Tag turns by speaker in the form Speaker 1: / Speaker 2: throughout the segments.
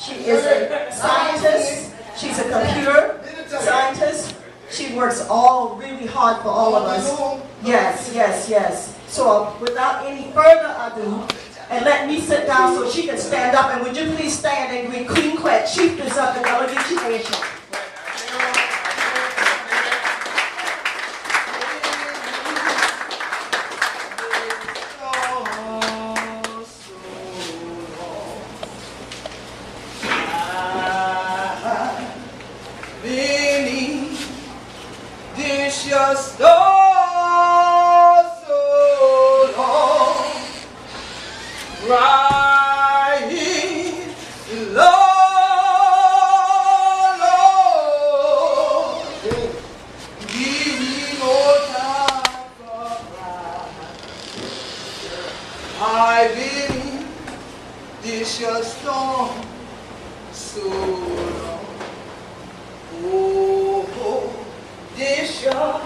Speaker 1: She is a scientist. She's a computer scientist. She works all really hard for all of us. Yes, yes, yes. So without any further ado, and let me sit down so she can stand up. And would you please stand and greet Queen Quet, chiefess of the Gullah Geechee Nation.
Speaker 2: Just so long, crying Lord, Lord, give me more time for pride. I've been in this your storm so long. Oh, this your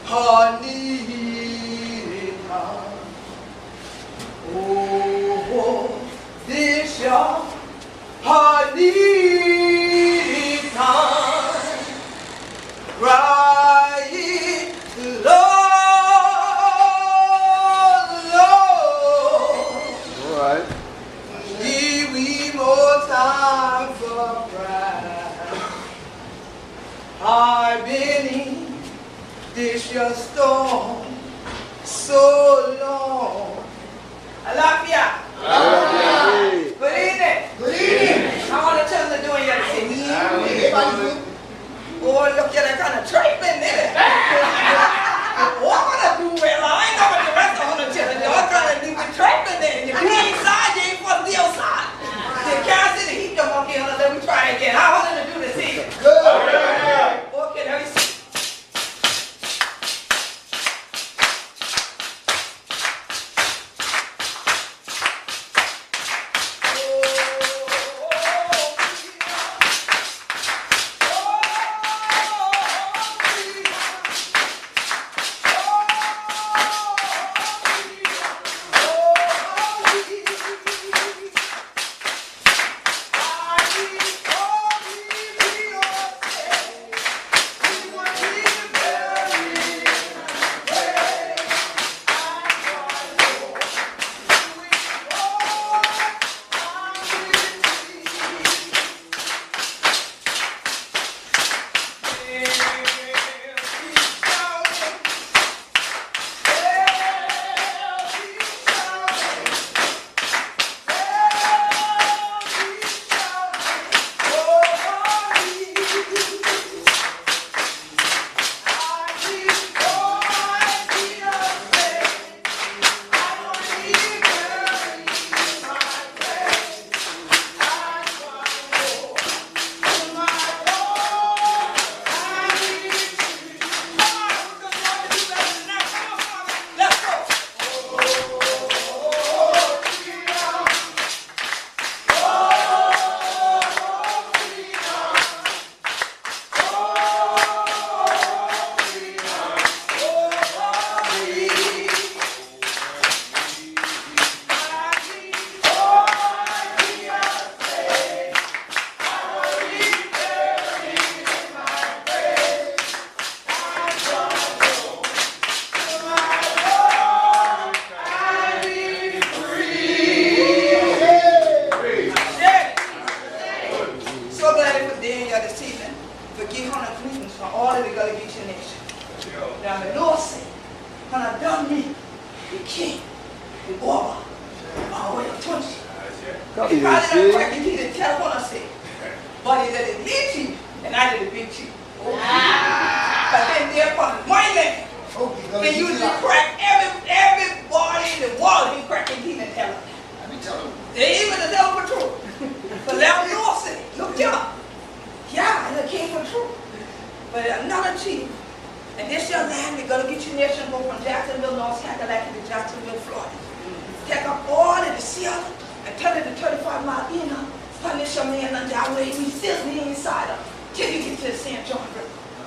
Speaker 2: honey time. Oh, this your honey time. Crying, Lord, Lord.
Speaker 3: All right.
Speaker 2: Give me more time for pride. I've been in this your storm so long. Alafia. Good evening.
Speaker 4: Good evening.
Speaker 2: I want to tell them to do it. Oh, look at that kind of treatment in it. What I'm going to do, well, I ain't know what the rest of them tell you. I'm trying to do the treatment in. If you inside, you ain't supposed to be outside. The cancer, the heat don't want to get on us. Let me try again. I want them to do this here.
Speaker 4: Good.
Speaker 2: Okay, let me see.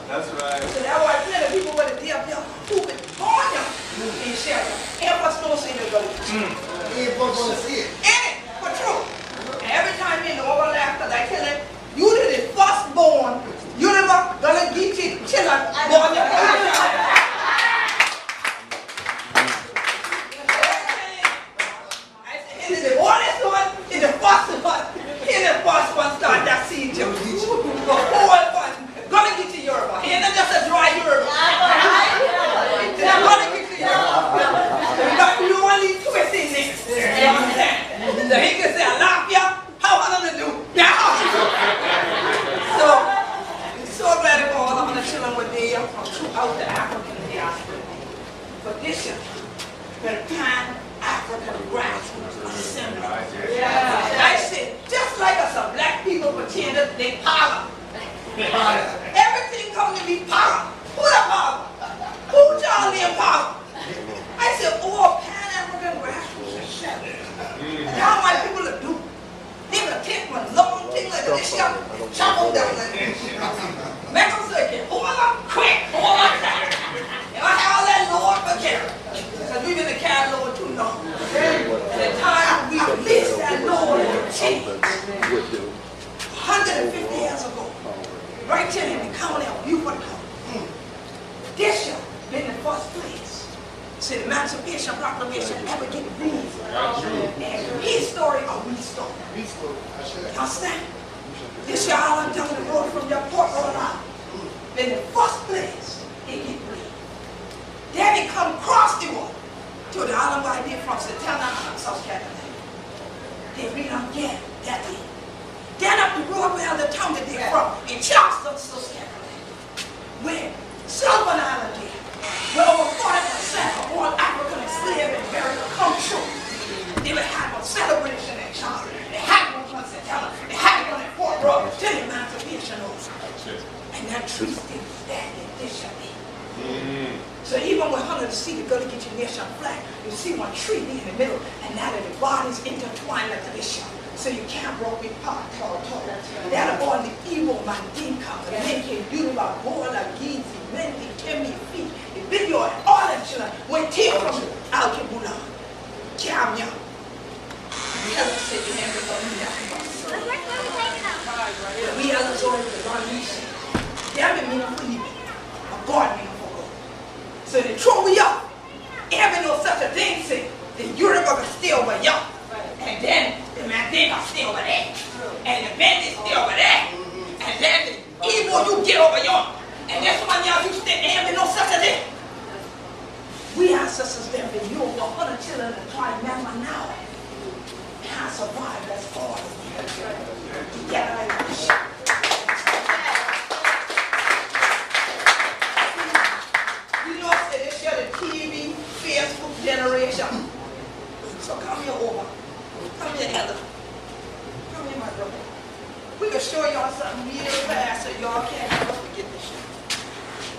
Speaker 3: That's right.
Speaker 2: So that's why plenty of people with a deal pooping on them in shelter. And what's no see the Gullah Geechee.
Speaker 4: Everyone gonna see it.
Speaker 2: In it, for true. And every time you know, over after that. go chop them down like this. Make them circuit. Hold up, quick, hold up. And I have that Lord for carry. Because we've been the carry Lord too long. And the time we released that Lord in the change. 150 years ago. Right here in the county of Beaufort County. This year been the first place. See, the Emancipation Proclamation ever get read. And his story or we story. You understand? This year all I'm telling the road from your port on out. Been the first place it get read. Then it come across the water to the island where I did from Satana, South Carolina. They read them again that day. Then up the road where the town that they're from, in Charleston, South Carolina. Where Sullivan Island did. Where over 40% of all African enslaved in America come true. They would have a celebration in Charleston. They had one in Satana. They had one in Fort Brooke till the Emancipation over. And that tree still standing this year. So even when Hunter see the Gullah Geechee Nation flag, you see one tree in the middle, and now that the bodies intertwined like this year. So you can't roll me apart, tall. That all the evil man didn't come. The men came do about Gullah, Geechee, men, they came me feet, the video, and all that children went take from Al-Kibula. Jam ya. We have to say the name of the we are the story of the God Nayshun. They haven't meaning for you. A God meaning for God. So they throw we up. Even though such a thing say, the Europe are still over y'all. And then the Mandinga are still over there. And the Bend is still over there. And then the evil you get over y'all. And that's why y'all you stay there no such a thing. We ancestors there been you over 100 children and try to remember now. Can't survive that's all. Together like this. You know say this year the TV, Facebook generation. So come here over. Come here, Ella. Come here, my brother. We can show y'all something real fast so y'all can't never forget this shit.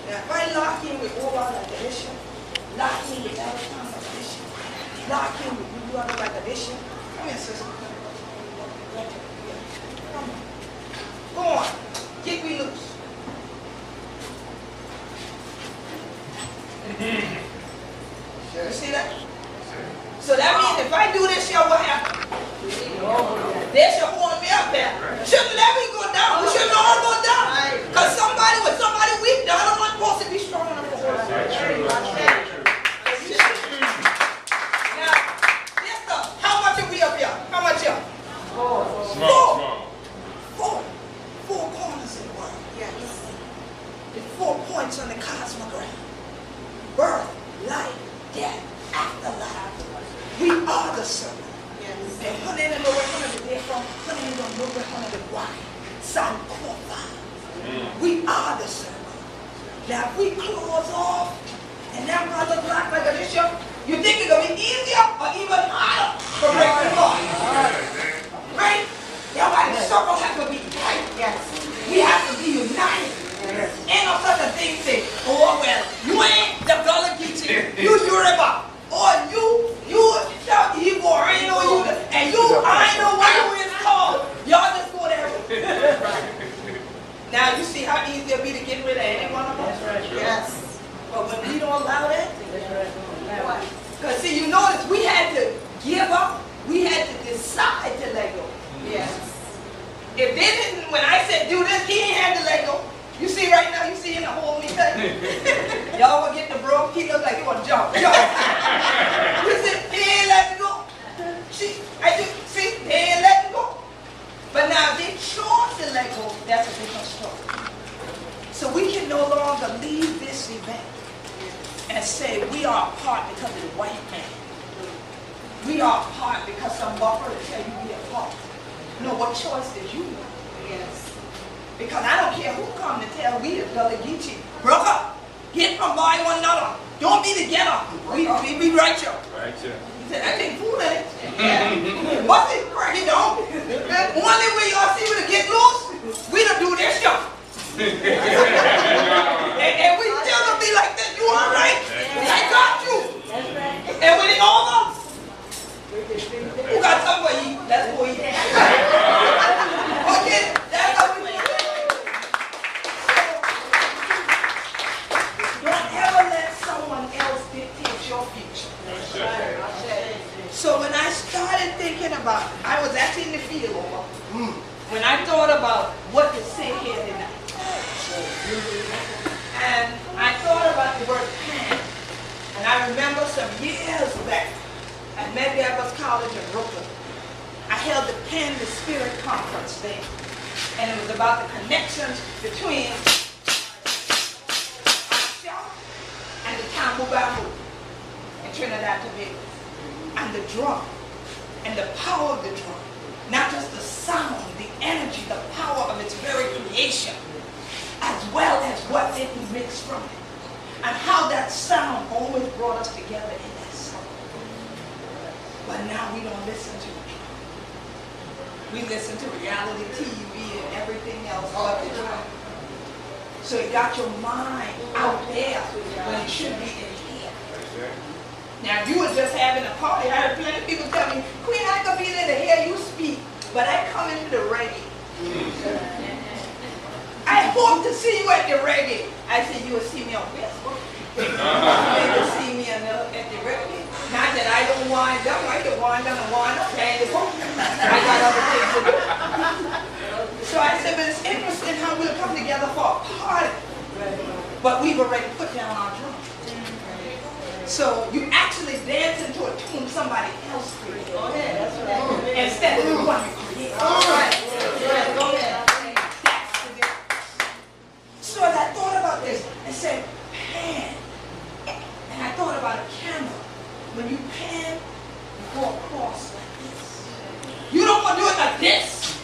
Speaker 2: Now, if I lock in with over like this shit, lock in with every time like this shit, lock in with you other like this shit. Come here, sister. Come on. Go on. Get me loose. You see that? So that means if I do this, y'all, what happens? They should hold me up there. Shouldn't let me go down. We shouldn't all go down. Because somebody weak, the other one supposed to be strong enough to hold us. Now, this stuff, how much are we up here? How much here? Four corners in the world. Yes. The 4 points on the cosmogram. Birth, life, death, afterlife. We are the circle. Yes. And honey, they know where they're from. Honey, they don't know where why. Some qualified. We are the circle. Now, if we close off and that brother black like this, you think it's going to be easier or even harder to break the law? Right? That's why the circle has to be tight. Yes. We have to be united. Yes. Ain't no such a thing say, oh well, you ain't the Gullah Geechee, you Yoruba, or you South Igbo, I ain't know you, and you, I ain't know what you is called. Y'all just go there. Now you see how easy it'll be to get rid of any one of us? Right. Yes. But when we don't allow that, because see, you notice we had to give up, we had to decide to let go. Yes. If they didn't, when I said do this, he ain't had to let go. You see right now, you see in the whole me thing? Y'all will get the bro, he look like he want to jump. You see, he ain't letting go. See, they ain't letting go. But now if they chose to let go, that's a different story. So we can no longer leave this event and say we are apart because of the white man. We are apart because some buffer will tell you we are apart. No, what choice did you make? Yes. Because I don't care who come to tell we the Gullah Geechee. Broke up. Get from by one another. Don't be together. We right here. Right here. He said, that ain't fool in it. Yeah. What's it? Crack it down. Only way y'all see we to get loose, we to do this stuff. and we still gonna be like that. You alright? I got you. And when it's over, who got something to eat? Let's go eat. Okay, that's how we do it. I was actually in the field when I thought about what to say here tonight. And I thought about the word pan. And I remember some years back at Medgar College in Brooklyn, I held the Pen the Spirit conference there. And it was about the connections between ourselves and the Tambu Bamboo in Trinidad and Tobago. And the drum, and the power of the drum. Not just the sound, the energy, the power of its very creation, as well as what it emits from it. And how that sound always brought us together in that sound. But now we don't listen to it. We listen to reality TV and everything else but the drum. So you got your mind out there when it should be in here. Now, if you were just having a party, I heard plenty of people tell me, Queen, I could be there to hear you speak, but I come into the reggae. I hope to see you at the reggae. I said, you will see me on Facebook. You will see me at the reggae. Not that I don't wind up. I can wind up and wind up. I got other things to do. So I said, but it's interesting how we'll come together for a party. But we've already put down our drum. So you actually dance into a tune somebody else created. Instead of the one you create. All right. Go ahead. That's the difference. So as I thought about this, I said, pan. And I thought about a camera. When you pan, you go across like this. You don't want to do it like this.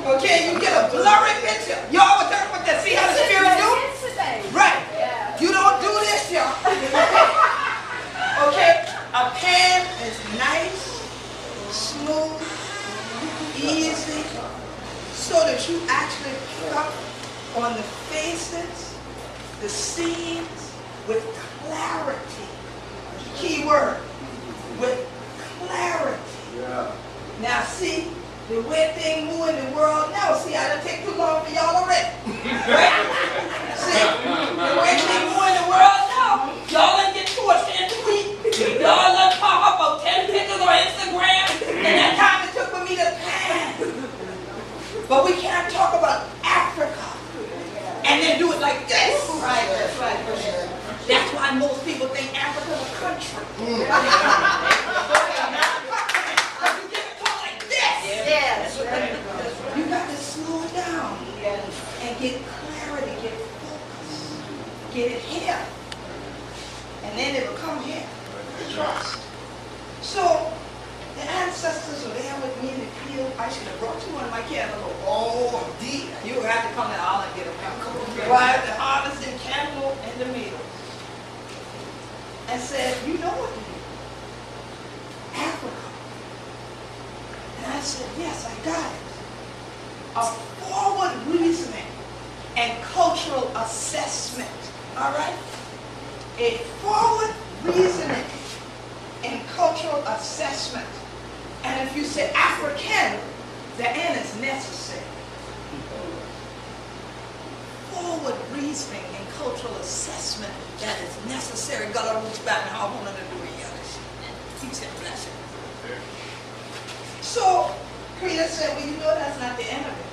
Speaker 2: Okay, you get a blurry picture. Y'all were talking about that. See how the spirit do? Right. You don't do this, y'all. Okay? A pan is nice, smooth, easy, so that you actually pick up on the faces, the scenes with clarity. Key word, with clarity. Yeah. Now see, the way things move in the world now, see, I done take too long for y'all already. Right? See, the way things move in the world now, y'all done get pushed in the week. Y'all done pop up on 10 pictures on Instagram, and that time it took for me to pan. But we can't talk about Africa and then do it like this. Right, that's right. That's why most people think Africa's a country. Yes. You got to slow down and get clarity, get focus, get it here, and then it will come here. Trust. So the ancestors were there with me in the field. I should have brought you on my cantaloupe. Oh, deep. You would have to come to the island and get a while the harvesting cantaloupe and tomatoes. And said, you know what to do. Africa. And I said, yes, I got it. A forward reasoning and cultural assessment. All right? A forward reasoning and cultural assessment. And if you say African, the N is necessary. Forward reasoning and cultural assessment that is necessary. Gullah roots back and how I'm going to do it. He said, bless it. So, Creator said, well, you know that's not the end of it.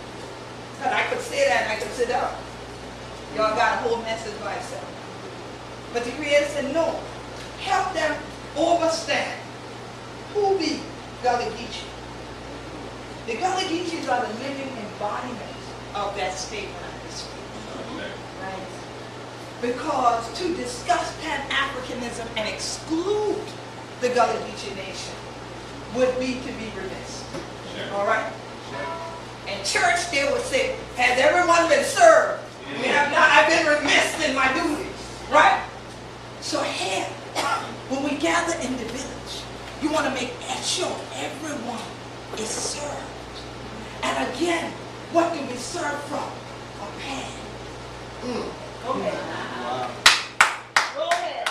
Speaker 2: But I could say that and I could sit down. Y'all got a whole message by itself. But the Creator said, no. Help them understand who be Gullah Geechee. The Gullah Geechees are the living embodiment of that statement I just speak. Right. Because to discuss Pan-Africanism and exclude the Gullah Geechee nation would be to be remiss. Sure. All right? Sure. In church, they would say, has everyone been served? We have not. I've been remiss in my duties. Right? So here, when we gather in the village, you want to make sure everyone is served. And again, what do we serve from? A pan. Go ahead. Wow. Go ahead.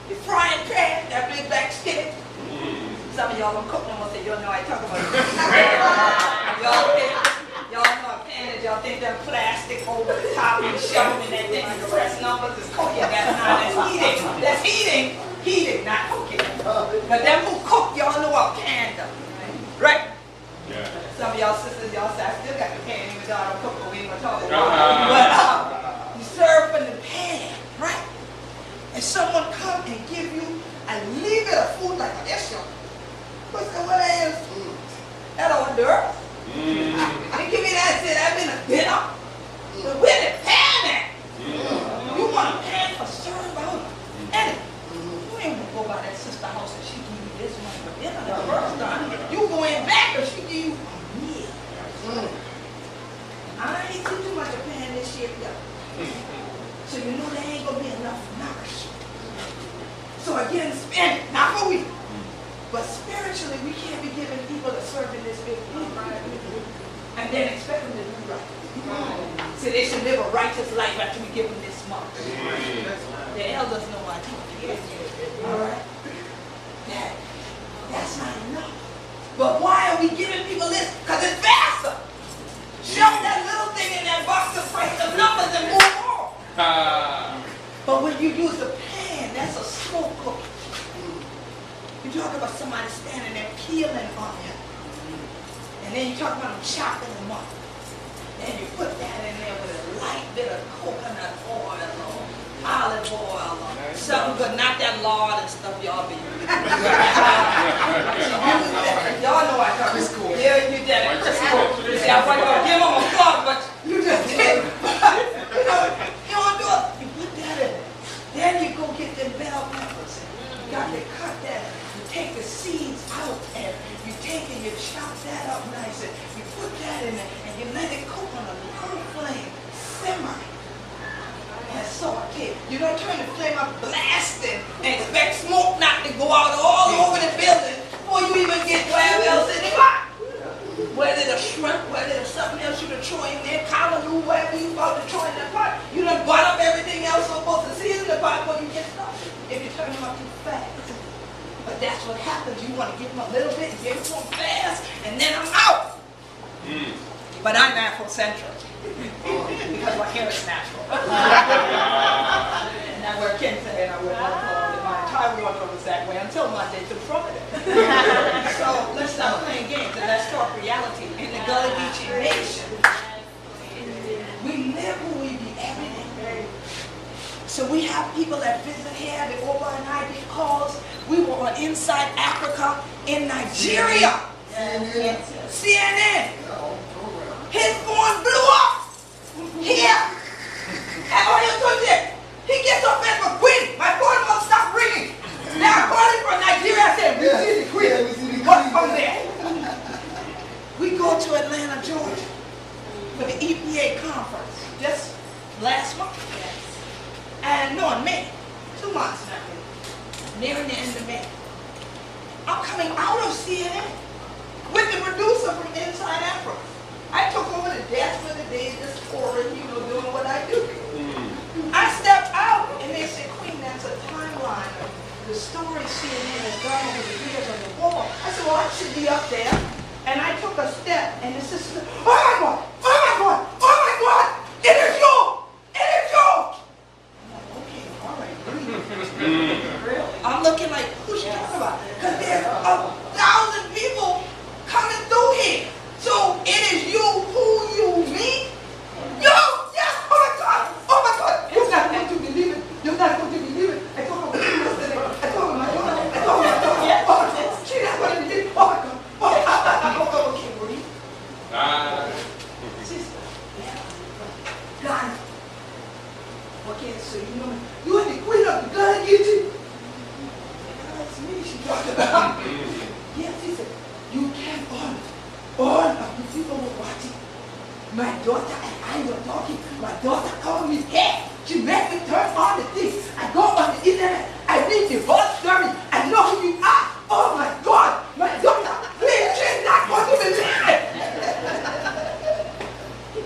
Speaker 2: The frying pan, that big black skillet. Some of y'all don't cook no more, so y'all know I talk about it. Y'all know a pan is, y'all think they're plastic over the top and shoving that thing and the rest numbers is cooking. That's heating. That's heating, not cooking. But them who cook, y'all know what pan does. of the earth. They give me that and said, I've been a dinner. But where the pan at? You want a pan for serve out? And you ain't gonna go by that sister house and she give you this one for dinner the first time. You go in back and she give you a meal. I ain't too much of pan this year, though. So you know there ain't gonna be enough nourishment. So again, spend it, not for we. But spiritually, we can't be giving people a serving this big thing, and then expect them to do right. So they should live a righteous life after we give them this much. The elders know I told you. All right? That's not enough. But why are we giving people this? Because it's faster. Shove that little thing in that box and press the numbers and move on. But when you use the pan, that's a slow cooker. You talk about somebody standing there peeling on you. And then you talk about them chopping them up. And you put that in there with a light bit of coconut oil or olive oil or something, but not that lard and stuff y'all be using. Y'all know I got this cool. Yeah, you did it. You see, I wasn't going to give them a plug, but you just did. You don't do it. You put that in. Then you go get them bell peppers. You got to cut that. Take the seeds out and you take and you chop that up nice and you put that in there and you let it cook on a low flame, simmer, and saute. You don't turn the flame up blasting and expect smoke not to go out all over the building before you even get whatever else in the pot. Whether it's a shrimp, whether it's something else you can throw in there, callaloo, whatever you about to throw in the pot, you done butt up everything else supposed to season the pot before you get started. If you turn them up too fast. But that's what happens. You want to give them a little bit and give them fast, and then I'm out. But I'm Afrocentric because my hair is natural. And I wear kente and I wear wardrobe, and my entire wardrobe is that way until Monday through Friday. So let's stop playing games and let's talk reality. In the Gullah Geechee Nation, we live who we be every day. So we have people that visit here, they overnight, they calls. We were on Inside Africa in Nigeria. CNN. His phone blew up here. And all you told it, he gets up and for Queen. My phone won't stop ringing. Now I'm calling from Nigeria. I said, we see the Queen. What's from there? We go to Atlanta, Georgia for the EPA conference just last month. And no, in May, 2 months now, nearing the end of May. I'm coming out of CNN with the producer from Inside Africa. I took over the desk for the day, just touring, doing what I do. I stepped out and they said, Queen, that's a timeline of the story CNN has done over the years on the wall. I said, well, I should be up there. And I took a step and the sister, oh my God, oh my God, oh my God, it is you, it is you. I'm looking like, who's she talking about? Because there's 1,000 people coming through here. So it is you, who you, me? You! Yes! Oh my God! Oh my God! You're not going to believe it. You're not going to believe it. I told her yesterday. I told her my daughter. I told her my daughter. Oh my God. She's not going to believe it. Oh my God. Oh, okay, Marie. Sister. Yeah. Ghana. Okay, so you are the queen of the Gullah Geechee. That's me she talked about. Yes, she said, you can't all of the people were watching. My daughter and I were talking. My daughter called me here. She made me turn on the thing. I go on the internet. I read the whole story. I know who you are. Oh my God. My daughter, please, she's not going to believe it.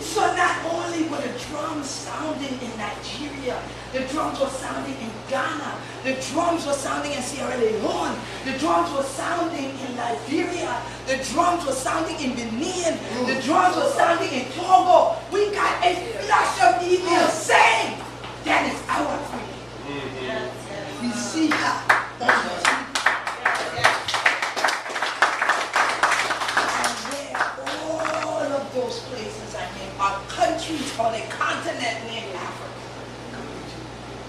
Speaker 2: So not only were the drums sounding in Nigeria, the drums were sounding in Ghana, the drums were sounding in Sierra Leone, the drums were sounding in Liberia, the drums were sounding in Benin, the drums were sounding in Togo. We got a flash of email saying that is our queen. We see her. Those places I named are countries on a continent named Africa.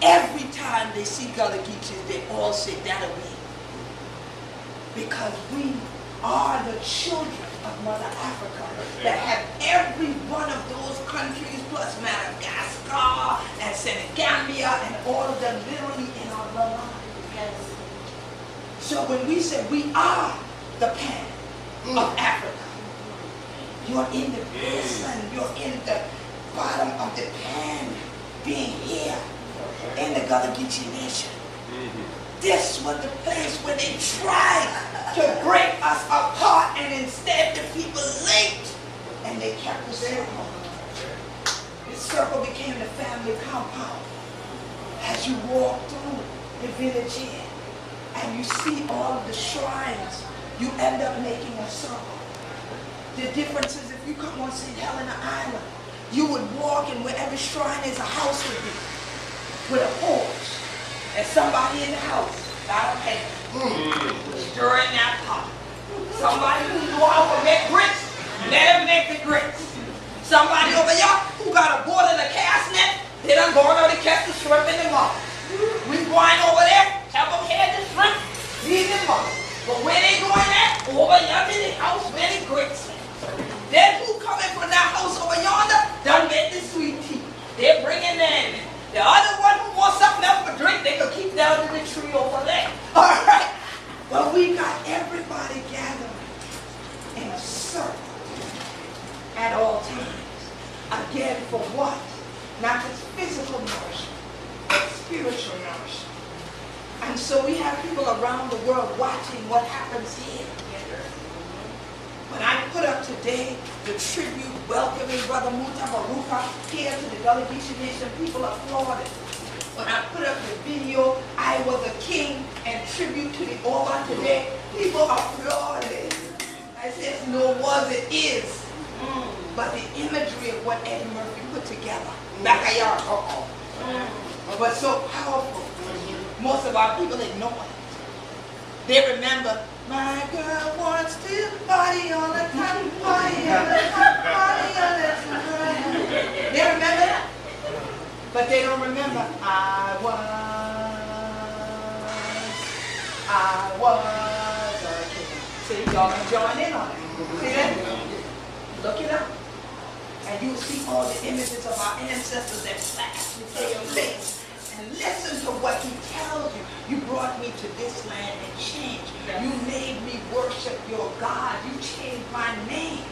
Speaker 2: Every time they see Gullah Geechees, they all say that'll be. Because we are the children of Mother Africa that have every one of those countries plus Madagascar and Senegambia and all of them literally in our bloodline. Yes. So when we say we are the pan of Africa, you're in the basin, you're in the bottom of the pan, being here in the Gullah Geechee Nation. This was the place where they tried to break us apart, and instead the people linked, and they kept the circle. The circle became the family compound. As you walk through the village here, and you see all of the shrines, you end up making a circle. The difference is if you come on St. Helena Island, you would walk, and wherever shrine is, a house would be with a porch. And somebody in the house got a pan, stirring that pot. Somebody who knew how to make grits, let him make the grits. Somebody over here who got a board in a cast net, they done gone over to catch the shrimp in the mouth. We going over there, have them catch the shrimp, leave them up. But where they going at? Over yonder in the house where the grits at. Then who coming from that house over yonder, done make the sweet tea. They're bringing them in. The other one who wants something else for drink, they can keep down to the tree over there. All right. Well, we got everybody gathered in a circle at all times. Again, for what? Not just physical nourishment, but spiritual nourishment. And so we have people around the world watching what happens here. When I put up today the tribute welcoming Brother Muta Baruka here to the Gullah Geechee Nation, people applauded. When I put up the video, I was a king and tribute to the Oba today, people applauded. I said, no was, it is. But the imagery of what Eddie Murphy put together, backyard, was so powerful. Most of our people ignore it. They remember, my girl wants to party all the time, party all the time, party all the time. They remember that? But they don't remember, I was a king. See, y'all can join in on it. See that? Look it up. And you'll see all the images of our ancestors that flash before your face. And listen to what he tells you. You brought me to this land and changed. You made me worship your God. You changed my name.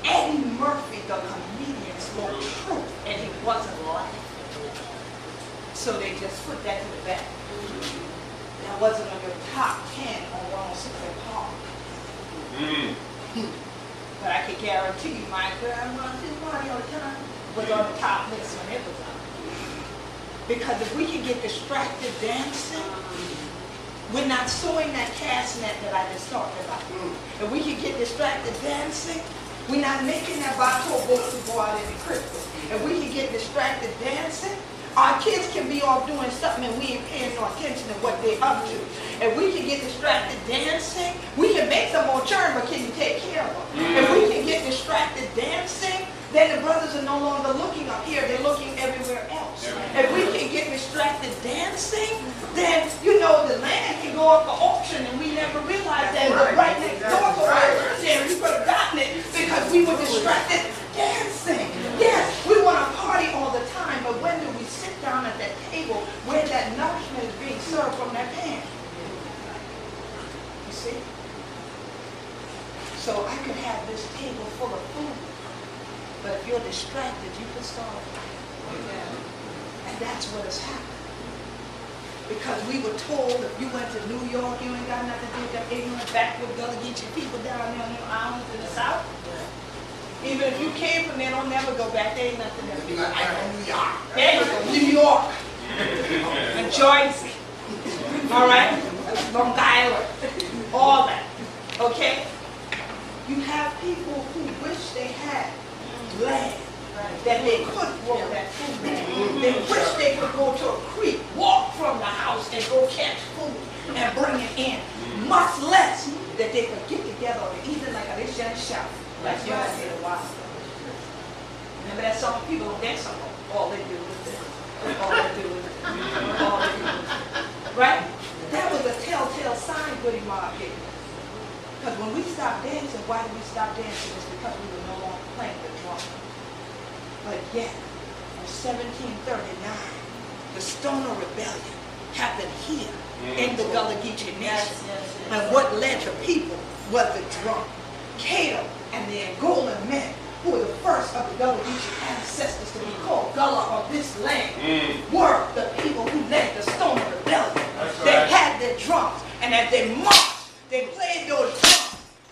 Speaker 2: Eddie Murphy, the comedian, spoke truth, and he wasn't lying. So they just put that to the back. That wasn't on your top 10 on 106 and Park. But I can guarantee you, my grandma did party all the time was on the top list when it was up. Because if we can get distracted dancing, we're not sewing that cast net that I just talked about. If we can get distracted dancing, we're not making that bottle boat to go out in the Christmas. If we can get distracted dancing, our kids can be off doing something and we ain't paying no attention to what they're up to. If we can get distracted dancing, we can make them more churn, but can you take care of them? If we can get distracted dancing, then the brothers are no longer looking up here, they're looking everywhere else. If we can get distracted dancing, then, you know, the land can go up for auction and we never realized that. But right next door to our there, we could have gotten it because we were distracted dancing. Yes, we want to party all the time, but when do we sit down at that table where that nourishment is being served from that pan? You see? So I could have this table full of food, but if you're distracted, you can starve. And that's what has happened. Because we were told if you went to New York, you ain't got nothing to do with them ignorant backward Gullah Geechee people down there on the islands in the south. Even if you came from there, don't never go back. There ain't nothing there. You got New York. There you go, New York. And Jersey. All right? Long Island. All that. Okay? You have people who wish they had land that they could grow that food. They wish they could go to a creek, walk from the house and go catch food and bring it in. Much less that they could get together and eat it like a rich young shout, like you all did a while ago. Remember that song? People don't dance on all they do is this. All they do is this. All they do is this. Right? That was a telltale sign Goody Mob gave. Because when we stopped dancing, why did we stop dancing? It's because we were no longer playing the drum. But yet, in 1739, the Stoner Rebellion happened here in the Gullah Geechee Nation. And what led to people was the drum. Cato and the Angolan men, who were the first of the Gullah Geechee ancestors to be called Gullah of this land, were the people who led the Stoner Rebellion. They had their drums, and as they marched, they played those drums.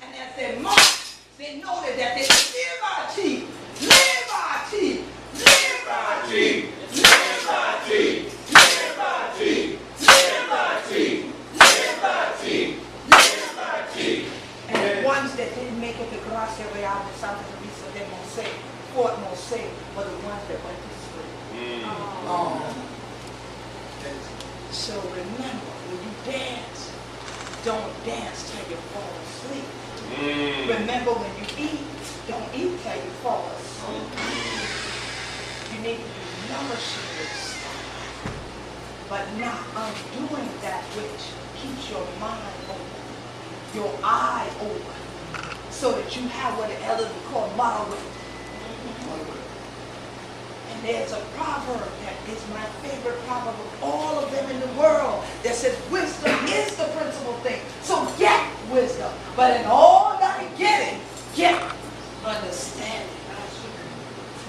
Speaker 2: And as they marched, they noted that they said, liberty, liberty, liberty, liberty, liberty, liberty, liberty, liberty. And the ones that didn't make it to Grassroots, Fort Mose, were the ones that went to sleep. So remember, when you dance, don't dance till you fall asleep. Remember, when you eat, don't eat till you fall asleep. You need to be nourishing yourself, but not undoing that which keeps your mind open, your eye open, so that you have what the elders would call moderate. And there's a proverb that is my favorite proverb of all of them in the world that says wisdom is the principal thing. So get wisdom. But in all thy getting, get understanding.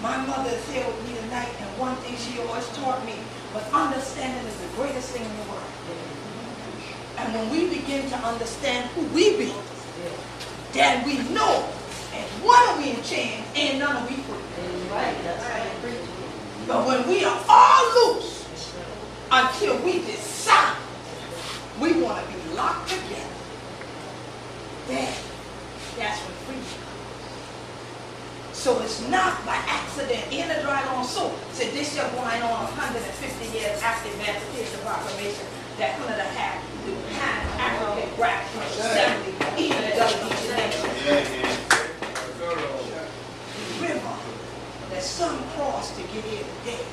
Speaker 2: My mother is here with me tonight, and one thing she always taught me was understanding is the greatest thing in the world. And when we begin to understand who we be, then we know, and one of we in chains, and none of we free. Right, that's right. But when we are all loose, until we decide we want to be locked together, then that's when freedom comes. So it's not by accident. In the dry on soul said this year going on 150 years after the Emancipation Proclamation that could have had the Pan-African Grassroots Assembly, even the Geechee Nation. The river that some crossed to get here today.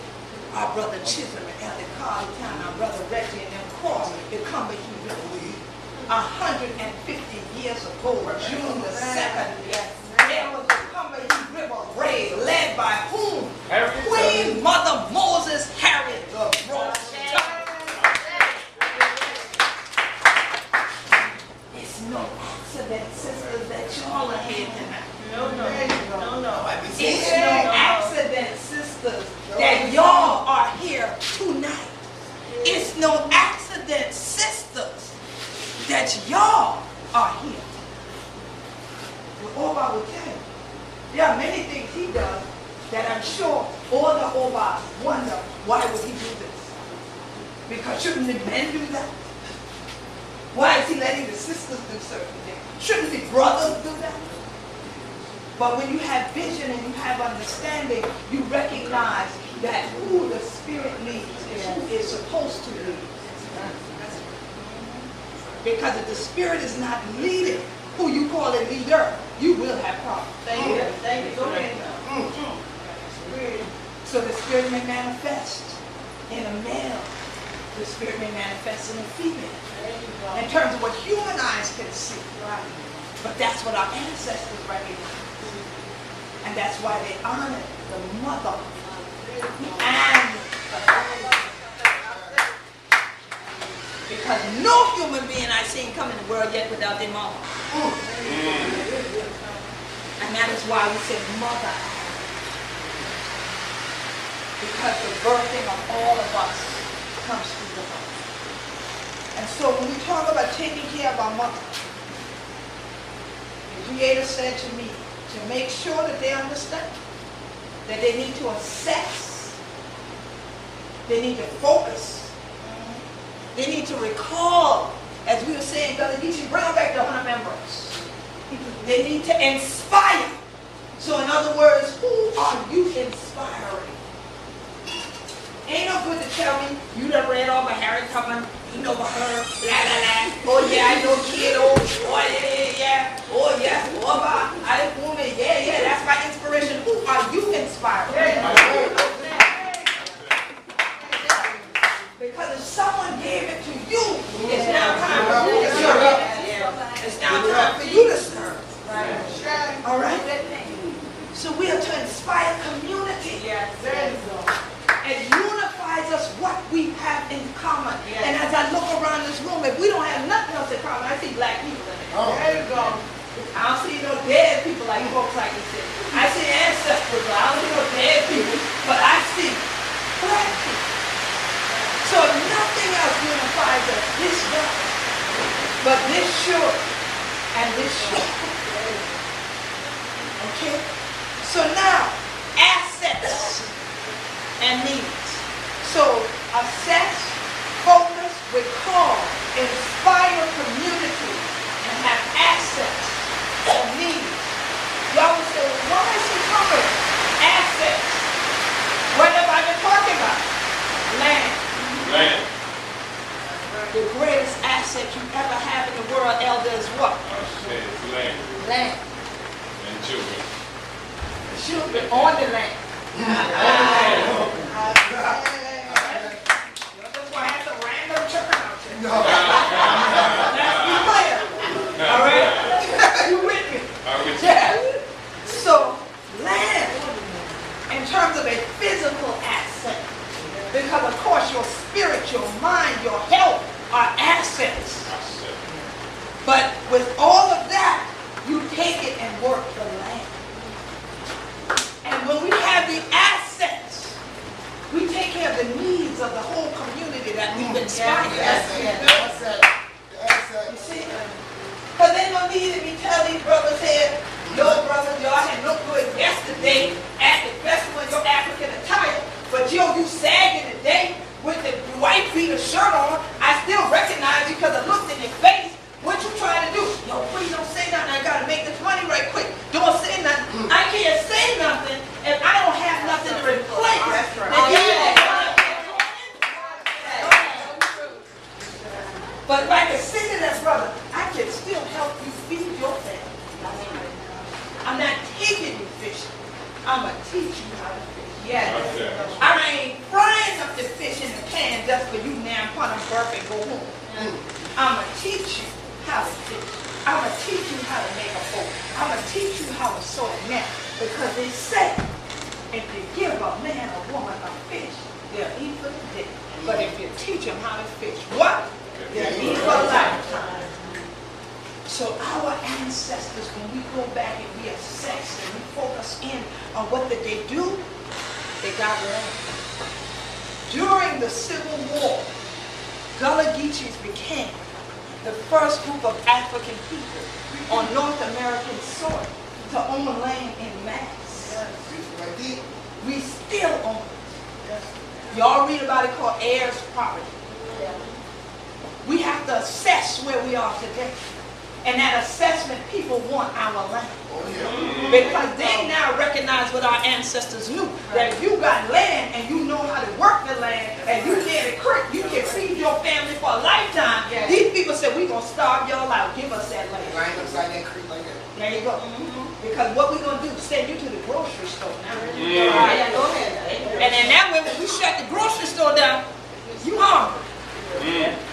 Speaker 2: Our brother Chisholm and Elder Carlton, our brother Reggie and them crossed to come to here 150 years ago, June the 2nd. There was a Cumberland River raid led by whom? Queen Mother Moses Harriet the Broad. It's no accident, sisters, that y'all are here tonight. No. It's no accident, sisters, that y'all are here tonight. It's no accident, sisters, that y'all are here. Well, Oba will tell you, there are many things he does that I'm sure all the Obas wonder, why would he do this? Because shouldn't the men do that? Why is he letting the sisters do certain things? Shouldn't the brothers do that? But when you have vision and you have understanding, you recognize that who the Spirit leads is who is supposed to lead. Because if the Spirit is not leading who you call a leader, you will have problems. Thank you. Go ahead. So the Spirit may manifest in a male. The Spirit may manifest in a female. In terms of what human eyes can see. But that's what our ancestors recognized. And that's why they honored the mother and the father. Because no human being I've seen come in the world yet without their mama. And that is why we say mother. Because the birthing of all of us comes through the mother. And so when we talk about taking care of our mother, the Creator said to me, to make sure that they understand that they need to assess, they need to focus, they need to recall, as we were saying, Brother Geechee, bring back the 100 members. They need to inspire. So in other words, who are you inspiring? Ain't no good to tell me, you done read all my Harriet Tubman, you know about her, la la la, oh yeah, I know kid, oh yeah, oh yeah, oh bah, I woman, yeah, that's my inspiration. Who are you inspiring? Because if someone gave it to you, it's now time for you to see no dead people like folks like you said. I see ancestors, but I don't see no dead people. But I see black people. So nothing else unifies us this way, but this sure and this sure. Okay? So now, assets and needs. So assess, focus, recall, inspire community, and have assets and needs. Y'all will say, well, why is he talking assets? What have I been talking about? Land.
Speaker 3: Land.
Speaker 2: The greatest asset you ever have in the world, elder, is what?
Speaker 3: I said land.
Speaker 2: Land.
Speaker 3: And children.
Speaker 2: Children on the land. That's why I have to random children out there. Let's be clear. All right? You with me? Yeah. So, land, in terms of a physical asset, because of course your spirit, your mind, your health are assets. But with all of that, you take it and work the land. And when we have the assets, we take care of the needs of the whole community that we've inspired. You see? Because they don't need me tell these brothers here, your brothers, y'all had looked good yesterday at the festival in your African attire, but you sagging today with the white beater shirt on. I still recognize you because I looked in your face. What you trying to do? Yo, please don't say nothing. I gotta make this money right quick. Don't say nothing. I can't say nothing if I don't have nothing to replace. That's right. But if I can say to that brother, I can still help you feed your family. I'm not taking you fishing. I'm gonna teach you how to fish. Yes. I ain't frying up the fish in the pan just for you now. Put them burp and go home. I'm gonna teach you how to fish. I'm going to teach you how to make a boat. I'm going to teach you how to sew a net. Because they say, if you give a man or woman a fish, they'll eat for the day. But if you teach them how to fish, what? They'll eat for a lifetime. So our ancestors, when we go back and we assess and we focus in on what did they do, they got land. During the Civil War, Gullah Geechees became the first group of African people on North American soil to own land in mass. We still own it. Y'all read about it called heirs property. We have to assess where we are today. And that assessment, people want our land. Because they now recognize what our ancestors knew. That if you got land and you know how to work the land and you get it quick, you can feed your family for a lifetime. These people said, we're going to starve y'all out. Give us that land.
Speaker 4: Right upside that creek like that.
Speaker 2: There you go. Because what we're going to do is send you to the grocery store now.
Speaker 1: Go ahead.
Speaker 2: And then that way, when we shut the grocery store down, you hungry.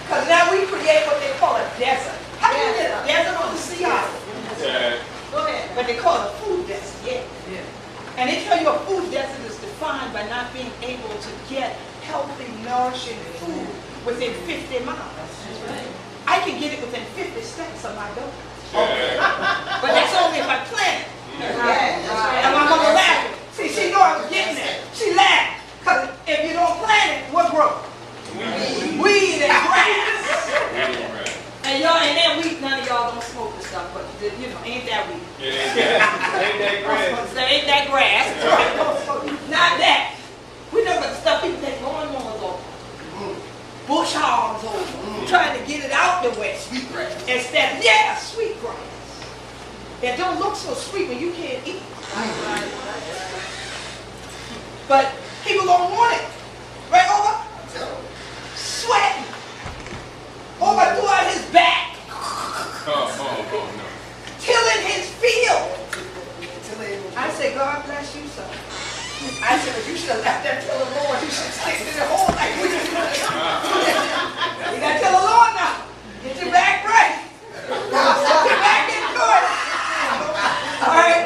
Speaker 2: Because now we create what they call a desert. How do you get a desert on the sea island? Go ahead. But they call it a food desert, And they tell you a food desert is defined by not being able to get healthy, nourishing food within 50 miles. I can get it within 50 steps of my door. But that's only if I plant it. And my mother laughing. See, she knew I was getting there. She laughed. Because if you don't plant it, what grows? Weed and grass. And y'all, and that weed, none of y'all don't smoke this stuff, but you know, ain't that weed?
Speaker 3: Ain't that grass.
Speaker 2: So ain't that grass. Not that. We know about the stuff people take lawnmowers over. Bush hogs over. Trying to get it out the way.
Speaker 4: Sweet grass.
Speaker 2: Instead, sweet grass. That don't look so sweet when you can't eat. But people don't want it. Right over? Sweating. Over throughout his back. Tilling his field. I said, God bless you, son. I said, but you should have left that till the Lord. You should stick to the hole like we did. You got to tell the Lord now. Get your back right. Get your back into it. All right?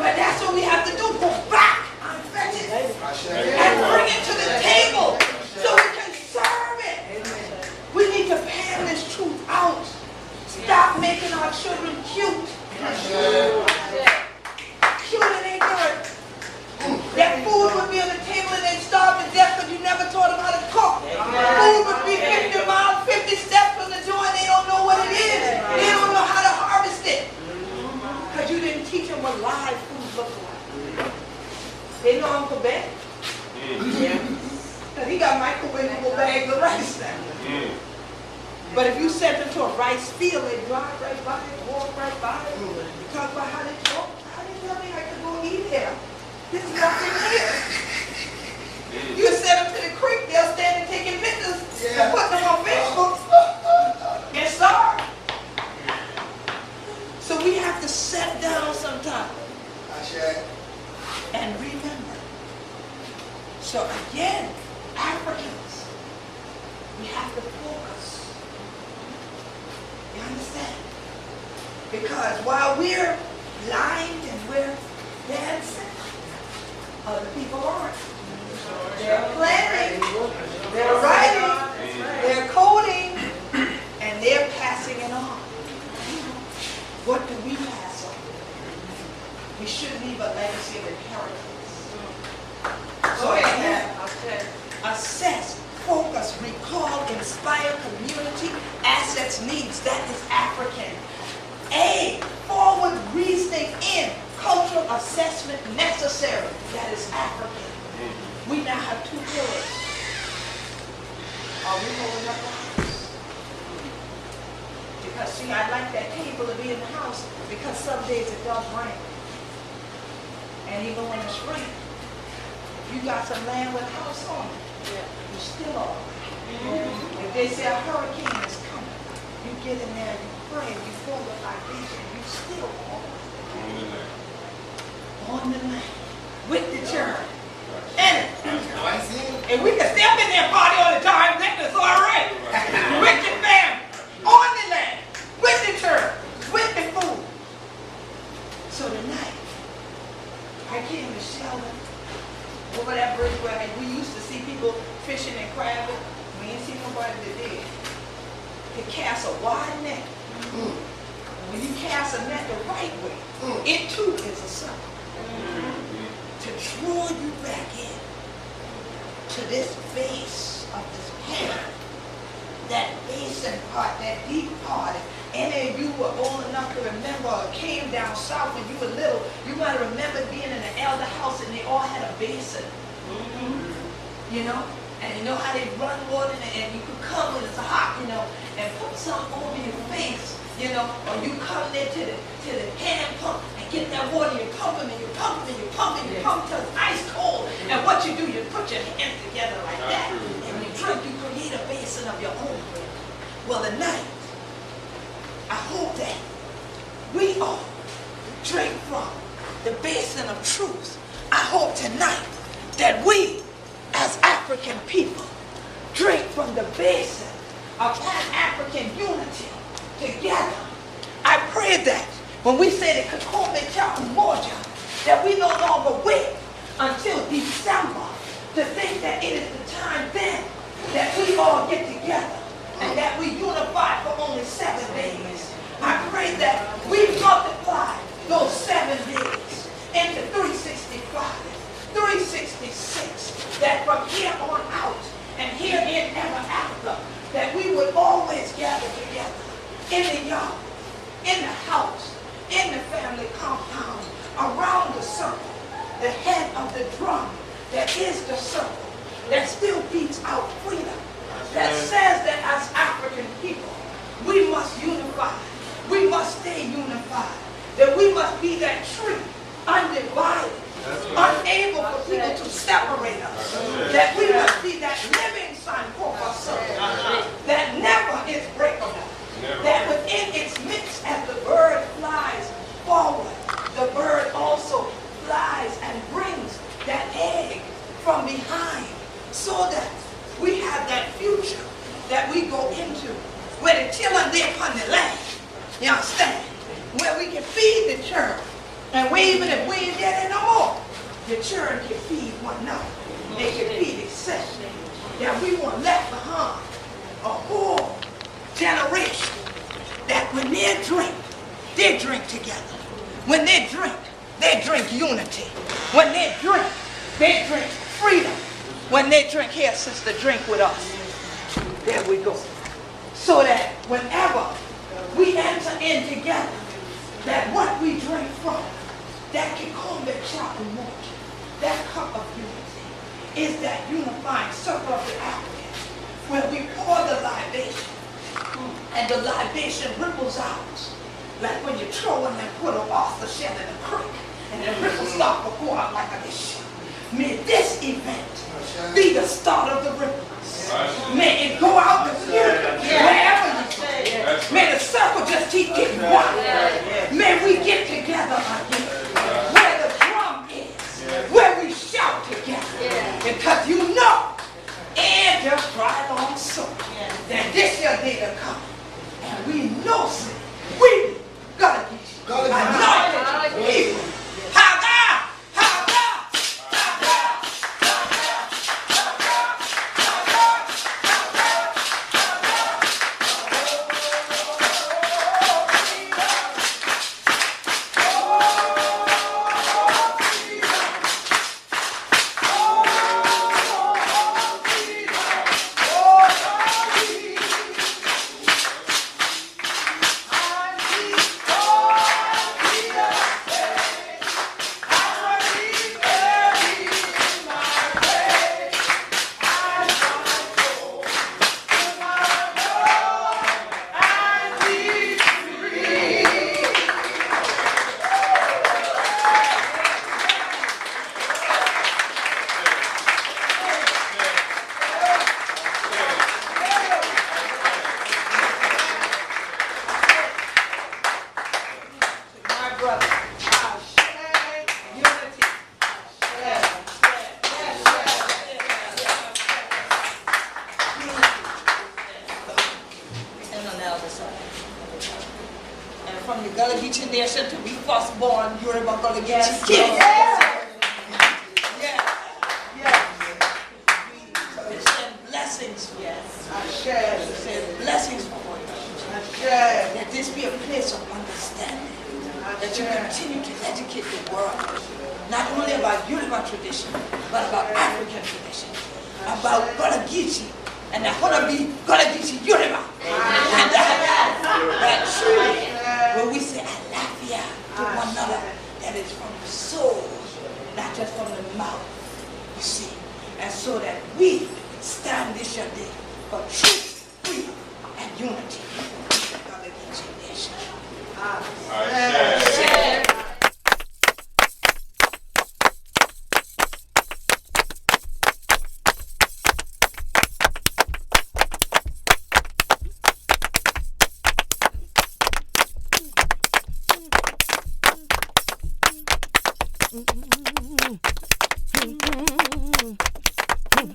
Speaker 2: But that's what we have to do. Go back on fetch it. And bring it to the table so we can serve it. We need to pan this truth out. Stop making our children cute. them what live food looks like. They know Uncle Ben. Yeah. Because he got microwavable bags of rice now. But if you sent them to a rice field, they drive right by it, walk right by it. You talk about how they talk. How they tell me I could go eat here? This is nothing here. You send them to the creek, they'll stand and taking pictures and put them on Facebook and starve. So we have to sit down sometime and remember. So again, Africans, we have to focus. You understand? Because while we're blind and we're dancing, other people aren't. They're planning, they're writing, they're coding, and they're passing it on. What do we pass on? We should leave a legacy of inheritance. So assess, focus, recall, inspire, community, assets, needs. That is African. A, forward reasoning in, cultural assessment necessary. That is African. We now have two pillars. Are we holding up the house? Because see, I like that table to be in the house because some days it does rain. And even when it's spring, if you got some land with a house on it, you still are. If they say a hurricane is coming, you get in there, you pray, you form a libation, you still are. On the land. With the church. And we can step in there party all the time, that's all right. With the family, on the land, with the church, with the food. So tonight, I came to Sheldon, over that bridge where we used to see people fishing and crabbing. We didn't see nobody that did. To cast a wide net. When you cast a net the right way, it too is a circle. To draw you back in to this base of this pan, that basin part, that deep part. Any of you were old enough to remember or came down south when you were little, you might remember being in an elder house and they all had a basin. You know? And you know how they run water and you could come when it's hot, you know, and put something over your face, you know, or you come there to the hand pump and get that water, you pump them and you pump them and you pump them and you pump till it's ice cold. And what you do, you put your hands together like that. And when you drink, you create a basin of your own. Well, tonight, I hope that we all drink from the basin of truth. I hope tonight that we, as African people, drink from the basin of Pan-African unity together. I pray that when we say the Kakome Chakumoja, that we no longer wait until December to think that it is the time then that we all get together and that we unify for only 7 days. I pray that we multiply those 7 days into 365, 366, that from here on out and here in ever after, that we would always gather together in the yard, in the house, in the family compound, around the circle, the head of the drum that is the circle, that still beats out freedom, that says that as African people, we must unify, we must stay unified, that we must be that tree, undivided, unable for people to separate us, that we must be that living sign for ourselves, that never is breakable, that within its midst as the bird flies forward, the bird also flies and brings that egg from behind, so that we have that future that we go into, where the children live on the land, you understand, where we can feed the children, and we, even if we ain't there no more, the children can feed one another, they can feed themselves, that we want left behind a whole generation that when they drink together. When they drink unity. When they drink freedom. When they drink, here, sister, drink with us. There we go. So that whenever we enter in together, that what we drink from that can come back sharp and motion. That cup of unity is that unifying circle of the Africans where we pour the libation and the libation ripples out like when you throw in and put an oyster shell in a creek and the ripples start to go out like a dish. May this event be the start of the ripples. May it go out the community wherever you go. May the circle just keep getting wider. May we get together again where the drum is, where we shout together. Because you know, and just right on so that this your day to come. And we know, see, we gotta get you. Anointed people. Haga! Haga! From the Gullah Geechee Nation to be firstborn Yoruba Gullah Geechee kids. We send blessings for you. We send blessings for you. That this be a place of understanding. That you continue to educate the world. Not only about Yoruba tradition, but about African tradition. About Gullah Geechee. And that want to be Gullah Geechee Yoruba. And that truly, when we say alafia to one another, that is from the soul, not just from the mouth, you see. And so that we stand this your day for truth, freedom, and unity. Gullah Geechee Nation.
Speaker 4: Mm-hmm.